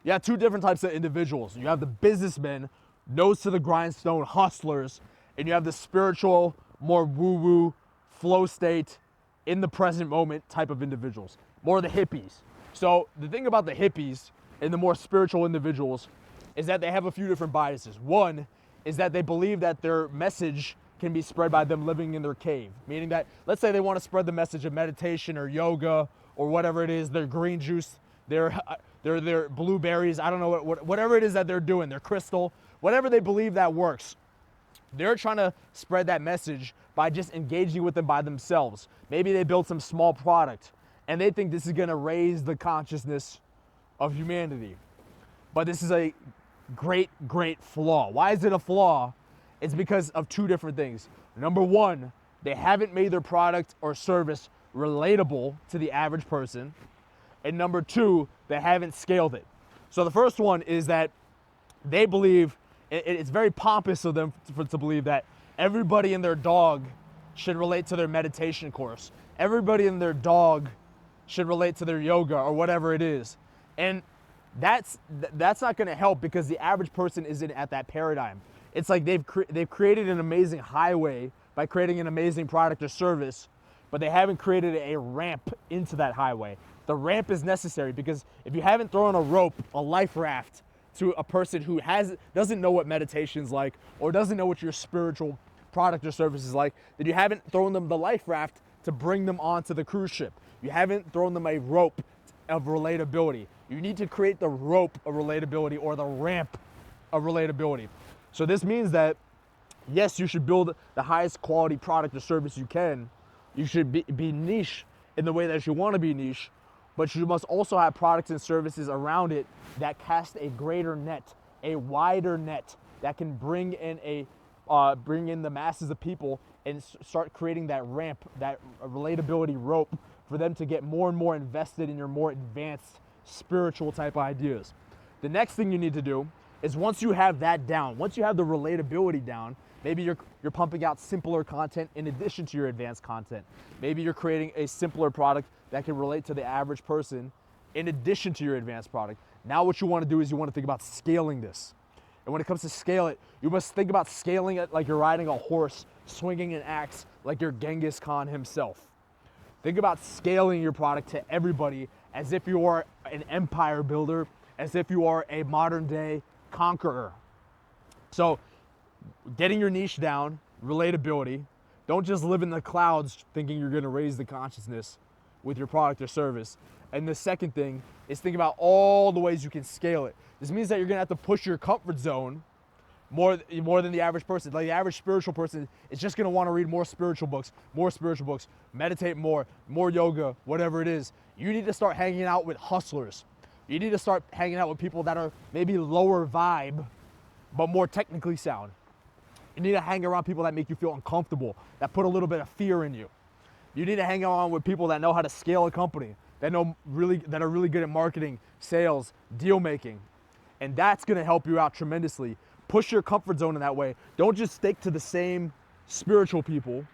You have two different types of individuals. You have the businessmen, nose to the grindstone hustlers, and you have the spiritual, more woo-woo, flow state, in the present moment type of individuals, more the hippies. So the thing about the hippies and the more spiritual individuals is that they have a few different biases. One is that they believe that their message can be spread by them living in their cave, meaning that, let's say they want to spread the message of meditation or yoga or whatever it is, their green juice, their blueberries, I don't know, whatever it is that they're doing, their crystal, whatever they believe that works. They're trying to spread that message by just engaging with them by themselves. Maybe they build some small product and they think this is gonna raise the consciousness of humanity. But this is a great, great flaw. Why is it a flaw? It's because of two different things. Number one, they haven't made their product or service relatable to the average person. And number two, they haven't scaled it. So the first one is that they believe, it's very pompous of them to believe that everybody and their dog should relate to their meditation course. Everybody and their dog should relate to their yoga or whatever it is. And that's not gonna help because the average person isn't at that paradigm. It's like they've created an amazing highway by creating an amazing product or service, but they haven't created a ramp into that highway. The ramp is necessary because if you haven't thrown a rope, a life raft, to a person who doesn't know what meditation's like or doesn't know what your spiritual product or service is like, then you haven't thrown them the life raft to bring them onto the cruise ship. You haven't thrown them a rope of relatability. You need to create the rope of relatability or the ramp of relatability. So this means that, yes, you should build the highest quality product or service you can. You should be niche in the way that you want to be niche, but you must also have products and services around it that cast a greater net, a wider net that can bring in the masses of people and start creating that ramp, that relatability rope for them to get more and more invested in your more advanced spiritual type ideas. The next thing you need to do is, once you have that down, once you have the relatability down, maybe you're pumping out simpler content in addition to your advanced content. Maybe you're creating a simpler product that can relate to the average person in addition to your advanced product. Now what you want to do is you want to think about scaling this. And when it comes to scale it, you must think about scaling it like you're riding a horse, swinging an axe like you're Genghis Khan himself. Think about scaling your product to everybody as if you are an empire builder, as if you are a modern day conqueror. So getting your niche down, relatability. Don't just live in the clouds thinking you're gonna raise the consciousness with your product or service. And the second thing is think about all the ways you can scale it. This means that you're gonna have to push your comfort zone more than the average person. Like the average spiritual person is just gonna wanna read more spiritual books, meditate more yoga, whatever it is. You need to start hanging out with hustlers. You need to start hanging out with people that are maybe lower vibe, but more technically sound. You need to hang around people that make you feel uncomfortable, that put a little bit of fear in you. You need to hang around with people that know how to scale a company, that are really good at marketing, sales, deal making. And that's gonna help you out tremendously. Push your comfort zone in that way. Don't just stick to the same spiritual people.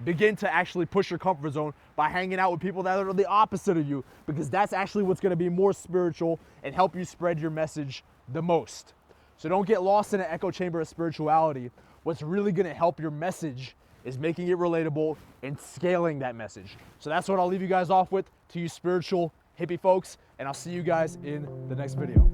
Begin to actually push your comfort zone by hanging out with people that are the opposite of you, because that's actually what's gonna be more spiritual and help you spread your message the most. So don't get lost in an echo chamber of spirituality. What's really gonna help your message is making it relatable and scaling that message. So that's what I'll leave you guys off with, to you spiritual hippie folks, and I'll see you guys in the next video.